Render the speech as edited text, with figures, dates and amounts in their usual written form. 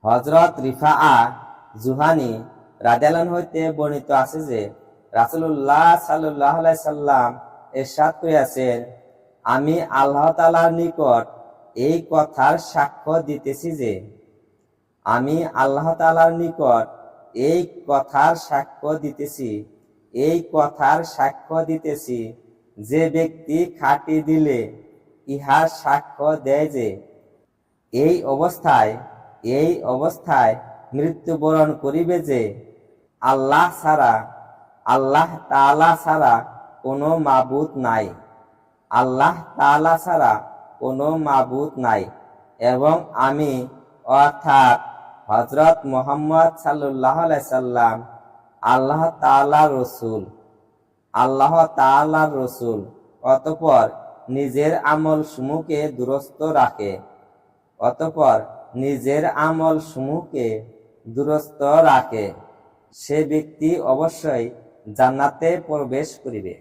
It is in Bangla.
হযরত রিফা জুহানি রাদিয়াল্লাহু হইতে বর্ণিত আছে যে রাসূলুল্লাহ সাল্লাল্লাহু আলাইহি সাল্লাম ইরশাদ করিয়াছেন, আমি আল্লাহ তাআলার নিকট এই কথার সাক্ষ্য দিতেছি যে আমি আল্লাহ তাআলার নিকট এই কথার সাক্ষ্য দিতেছি যে ব্যক্তি খাঁটি দিলে ইহার সাক্ষ্য দেয় যে এই অবস্থায় মৃত্যুবরণ করিবে যে আল্লাহ তাআলা ছাড়া কোনো মাবুদ নাই এবং আমি অর্থাৎ হযরত মুহাম্মদ সাল্লাল্লাহু আলাইহি সাল্লাম আল্লাহ তাআলার রাসূল। অতঃপর নিজের আমল সমূহকে দুরস্ত রাখে সে ব্যক্তি অবশ্যই জান্নাতে প্রবেশ করিবে।